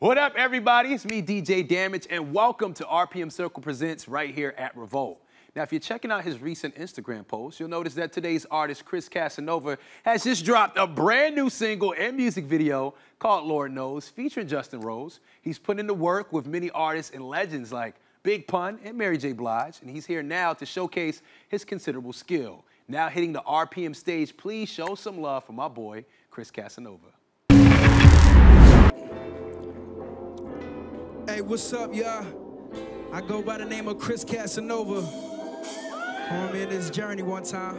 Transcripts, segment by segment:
What up, everybody? It's me, DJ Damage, and welcome to RPM Circle Presents right here at Revolt. Now, if you're checking out his recent Instagram post, you'll notice that today's artist, Kris Kasanova, has just dropped a brand new single and music video called Lord Knows, featuring Justin Rose. He's put in the work with many artists and legends like Big Pun and Mary J. Blige, and he's here now to showcase his considerable skill. Now hitting the RPM stage, please show some love for my boy, Kris Kasanova. Hey, what's up, y'all? I go by the name of Kris Kasanova. On me in this journey one time.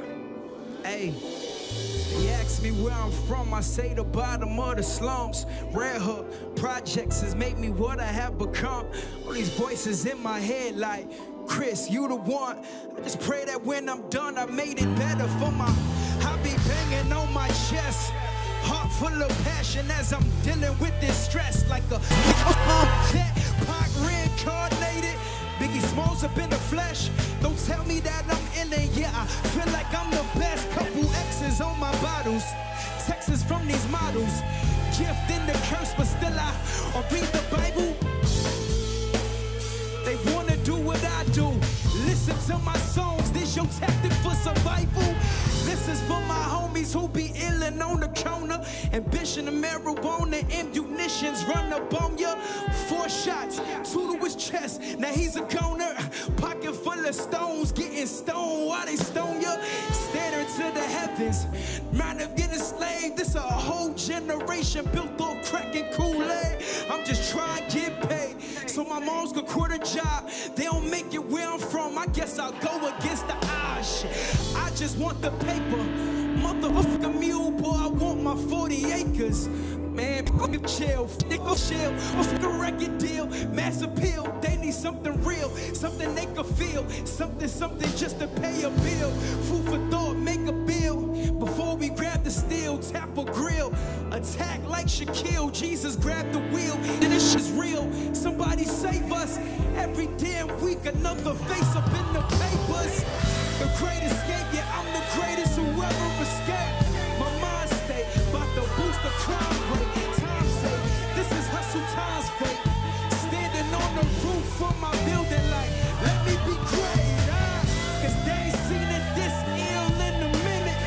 Hey, they ask me where I'm from, I say the bottom of the slums. Red Hook projects has made me what I have become. All these voices in my head like, Kris, you the one. I just pray that when I'm done, I made it better for my. I be banging on my chest. Heart full of passion as I'm dealing with this stress like a jet, Pac reincarnated. Biggie Smalls up in the flesh. Don't tell me that I'm in it, yeah, I feel like I'm the best. Couple X's on my bottles, Texas from these models. Gift in the curse, but still I read the Bible. They wanna do what I do. Listen to my songs, this your tactic for survival. This is for my homies who be illin' on the corner. Ambition of marijuana, ammunitions run up on ya. 4 shots, 2 to his chest, now he's a goner. Pocket full of stones, getting stoned while they stone ya. Standing to the heavens, mind of getting enslaved. This a whole generation built off crack and Kool-Aid. I'm just trying to get paid, so my moms could quit a job. They don't make it where I'm from, I guess I'll go against the odds. I just want the paper. Motherfucker mule, boy, I want my 40 acres. Man, fucking chill, fuck the record deal, mass appeal. They need something real, something they can feel, something just to pay a bill. Food for thought, make a bill. Before we grab the steel, tap a grill. Attack like Shaquille, Jesus grabbed the wheel. And this shit's real, somebody save us. Every damn week, another face up in the papers. The great escape, yeah, I'm the greatest who ever escaped. My mind state, about to boost the crime rate. Time sake, this is hustle time's fate. Standing on the roof of my building like, let me be great, cause they ain't seen it this ill in a minute.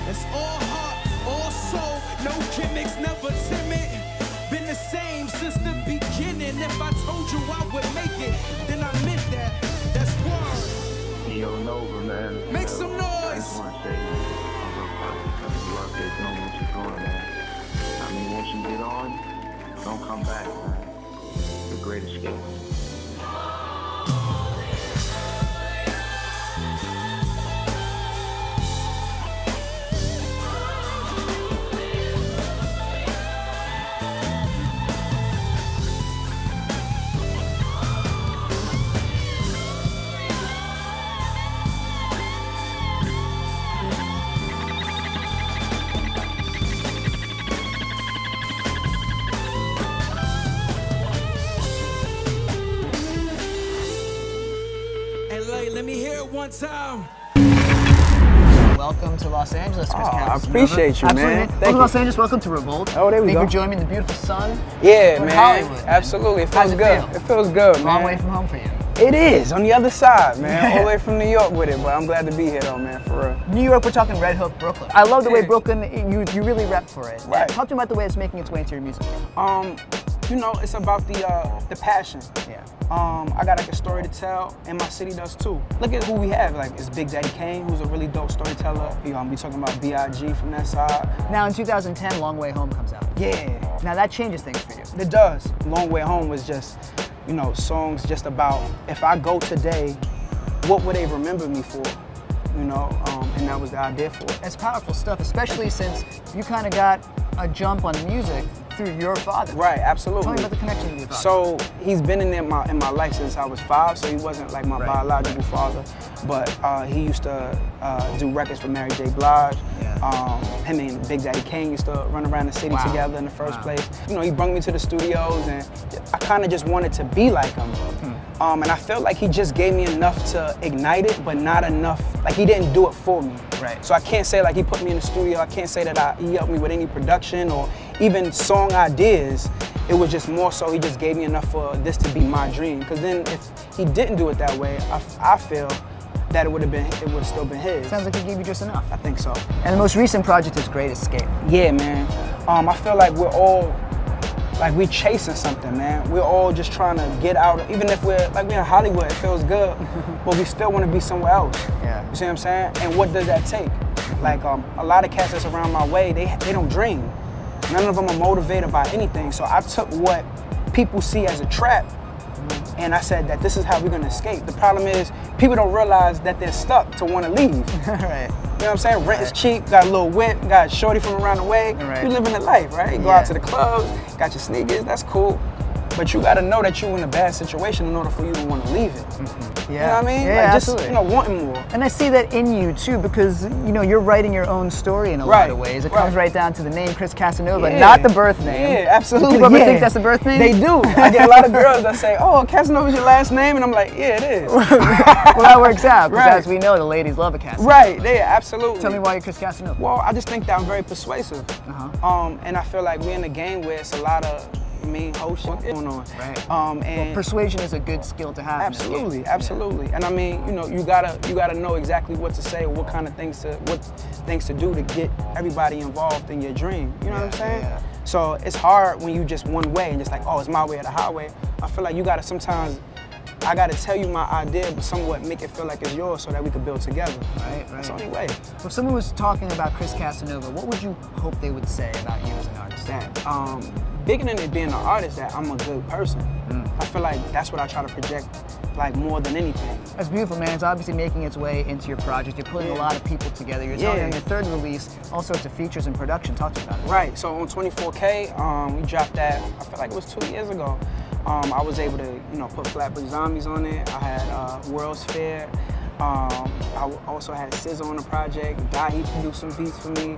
It's all heart, all soul, no gimmicks, never timid. Been the same since the beginning. If I told you I would make it, then I meant that. That's word. Yo, Nova, man. Make some noise. I just want to say, you out there doing what you're doing, man. I mean, once you get on, don't come back, man. The great escape. Let me hear it one time. Welcome to Los Angeles, Kris Kasanova. I appreciate you, man. Welcome to Los Angeles, welcome to Revolt. Oh, there we go. Thank you for joining me in the beautiful sun. Yeah, We're man. in Hollywood, Absolutely. It How's feels it good. feel? It feels good, man. Long way from home for you. It is, on the other side, man. All the way from New York with it, but I'm glad to be here, though, man, for real. New York, we're talking Red Hook, Brooklyn. I love the way Brooklyn, you really rep for it. Right. Talk to me about the way it's making its way into your music. You know, it's about the passion. Yeah. I got like a story to tell, and my city does too. Look at who we have. Like, it's Big Daddy Kane, who's a really dope storyteller. We talking about B.I.G. from that side. Now in 2010, Long Way Home comes out. Yeah. Now that changes things for you. It does. Long Way Home was just, you know, songs just about, if I go today, what would they remember me for? You know, and that was the idea for it. It's powerful stuff, especially since you kind of got a jump on music through your father. Right, absolutely. Tell me about the connection with your father. So he's been in my life since I was 5, so he wasn't like my biological father, but he used to do records for Mary J. Blige. Yeah. Him and Big Daddy Kane used to run around the city together in the first place. You know, he brought me to the studios, and I kind of just wanted to be like him. And I felt like he just gave me enough to ignite it, but not enough, like he didn't do it for me. Right. So I can't say like he put me in the studio, I can't say that he helped me with any production or even song ideas. It was just more so he just gave me enough for this to be my dream. Because then if he didn't do it that way, I feel that it would have still been his. Sounds like he gave you just enough. I think so. And the most recent project is Great Escape. Yeah, man. I feel like we're all, like we're chasing something, man. We're all just trying to get out, even if we're in Hollywood, it feels good, but we still want to be somewhere else. Yeah. You see what I'm saying? And what does that take? Like a lot of cats that's around my way, they don't dream. None of them are motivated by anything. So I took what people see as a trap, and I said that this is how we're gonna escape. The problem is, people don't realize that they're stuck to wanna leave. Right. You know what I'm saying? Rent is cheap, got a little whip, got a shorty from around the way. Right. You living the life, right? Go out to the clubs, got your sneakers, that's cool. But you gotta know that you're in a bad situation in order for you to wanna leave it. Yeah. You know what I mean? Yeah, like just, absolutely. Wanting more. And I see that in you too, because you're writing your own story in a lot of ways. It comes right down to the name Kris Kasanova, not the birth name. Yeah, absolutely. Do people ever think that's the birth name? They do. I get a lot of girls that say, "Oh, Kasanova's your last name," and I'm like, "Yeah, it is." Well, that works out, because as we know, the ladies love a Casanova. Right. Yeah, absolutely. Tell me why you're Kris Kasanova. Well, I just think that I'm very persuasive. And I feel like we're in a game where it's a lot of whole shit going on. Right. And persuasion is a good skill to have. Absolutely, absolutely. And I mean, you gotta know exactly what to say, or what kind of things to do to get everybody involved in your dream. You know what I'm saying? Yeah. So it's hard when you just one way and just like, oh, it's my way or the highway. I feel like you gotta sometimes. I gotta tell you my idea, but somewhat make it feel like it's yours so that we can build together. Right. That's the only way. If someone was talking about Kris Kasanova, what would you hope they would say about you as an artist? That, bigger than it being an artist, that I'm a good person. I feel like that's what I try to project, like more than anything. That's beautiful, man. It's obviously making its way into your project. You're putting a lot of people together. You're telling me on your third release, all sorts of features and production. Talk to me about it. Right, so on 24K, we dropped that, I feel like it was 2 years ago. I was able to, put Flatbush Zombies on it. I had World's Fair. I also had SINGH on the project. He produced some beats for me.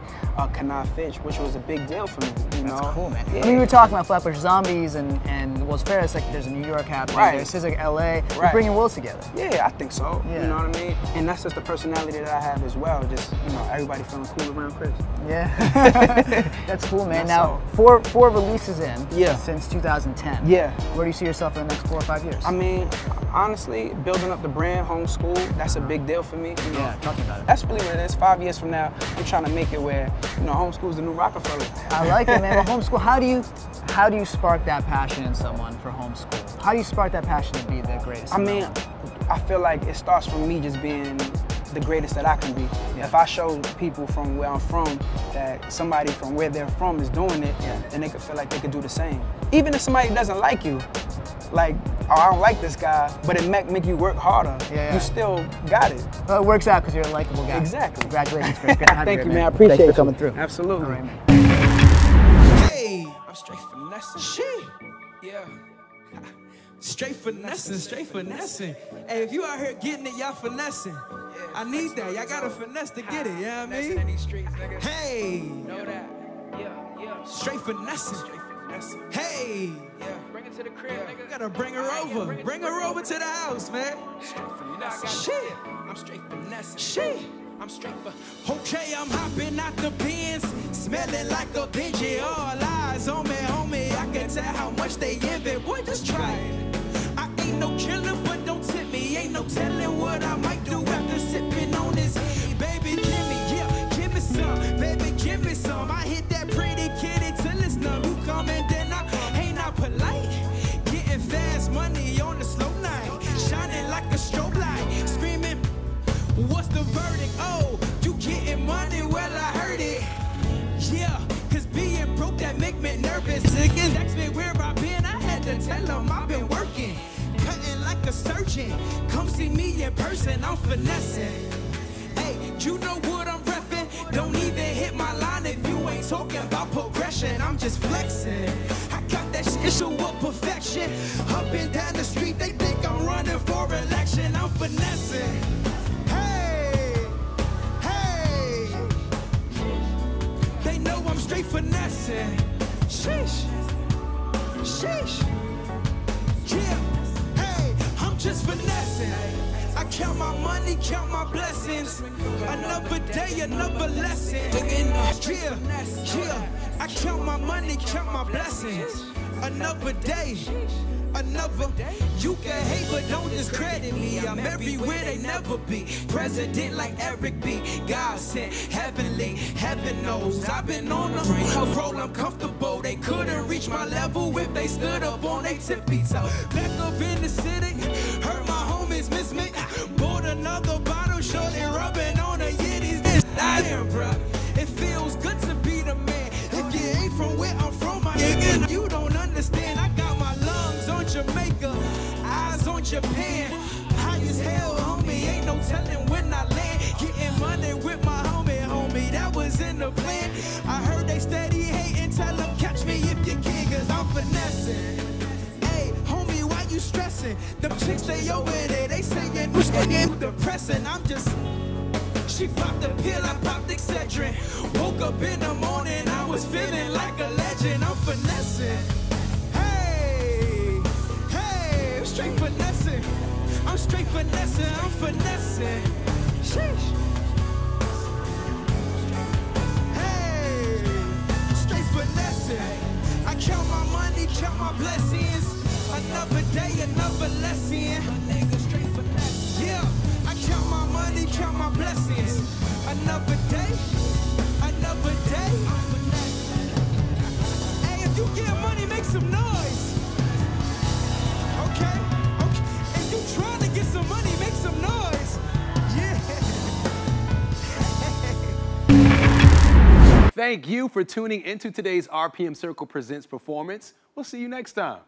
Kana Fitch, which was a big deal for me. That's cool, man. Yeah. I mean, we were talking about Flatbush Zombies and World's Fair. It's like there's a New York happening. There's SINGH LA. You're bringing worlds together. Yeah, I think so. Yeah. You know what I mean? And that's just the personality that I have as well. Just everybody feeling cool around Kris. Yeah. That's cool, man. Now, four releases in since 2010. Yeah. Where do you see yourself in the next 4 or 5 years? I mean, honestly, building up the brand, homeschool, that's a big deal for me. Yeah, talking about it. That's really what it is. 5 years from now, I'm trying to make it where, homeschool's the new Rockefeller. I like it, man. Well, homeschool, how do you spark that passion in someone for homeschool? How do you spark that passion to be the greatest? I mean, I feel like it starts from me just being the greatest that I can be. Yeah. If I show people from where I'm from that somebody from where they're from is doing it, then they could feel like they could do the same. Even if somebody doesn't like you, like, oh, I don't like this guy, but it make you work harder. You still got it. Well, it works out because you're a likable guy. Exactly. Congratulations, Kris. Good to have Thank you, man. I appreciate Thanks for coming through. Absolutely. All right, man. Hey, I'm straight finessing. Shit. Yeah. Straight finessing. Hey, if you out here getting it, y'all finessing. I need that. Y'all gotta finesse to get it, you know what I mean? Hey. Know that. Yeah. Straight finessing. Hey. Yeah. Bring it to the crib, nigga. Gotta bring her over. Bring her over to the house, man. Shit. I'm straight finessing. Shit. I'm straight for. Okay, I'm hopping out the Benz, smelling like a Benji. All eyes on me, homie. I can tell how much they envy. Boy, just try it. I ain't no killer, but don't tip me. Ain't no telling what I might do after sipping on this. Baby, give me some. Baby, give me some. I hit that pretty kitty till it's numb. You come and then I ain't not polite. Getting fast money on the slow night, shining like a strobe light, screaming. What's the verdict? Oh, you getting money? Well, I heard it. Yeah, cause being broke that make me nervous. Niggas ask me where I been, I had to tell them I've been working, cutting like a surgeon. Come see me in person, I'm finessing. Hey, you know what I'm repping? Don't even hit my line if you ain't talking about progression. I'm just flexing. I got that shit, show up perfection. Up and down the street, they think I'm running for election. I'm finessing. They know I'm straight finessing. Sheesh. Yeah. Hey, I'm just finessing. I count my money, count my blessings. Another day, another lesson. Yeah. I count my money, count my blessings. another day. Another, you can hate but don't discredit me. I'm everywhere they never be. President like Eric B. God sent heavenly, heaven knows. I've been on a roll, I'm comfortable. They couldn't reach my level if they stood up on their tippy toe. Back up in the city, heard my homies miss me. Bought another bottle, sure they rubbing on the yitties. I am, bruh. It feels good to be the man. If you ain't from where I'm from, my nigga, you don't understand. I got my lungs on Jamaica, eyes on Japan. High as hell, homie, ain't no telling when I land. Getting money with my homie, that was in the plan. I heard they steady hating, tell them catch me if you can, cause I'm finessing. Hey, homie, why you stressing? Them chicks, they over there, they saying who's getting depressing. I'm just, she popped the pill, I popped Excedrin. Woke up in the morning, I was feeling like a legend. I'm finessing. Hey, I'm straight finessing. I'm straight finessing, I'm finessing. Sheesh. Hey, straight finessing. I count my money, count my blessings. Another day, another lesson. Straight finessing. Yeah, I count my money, count my blessings. Another day, another day. Hey, if you get money, make some noise. Okay, okay. If you trying to get some money, make some noise. Yeah. Thank you for tuning into today's RPM Circle Presents performance. We'll see you next time.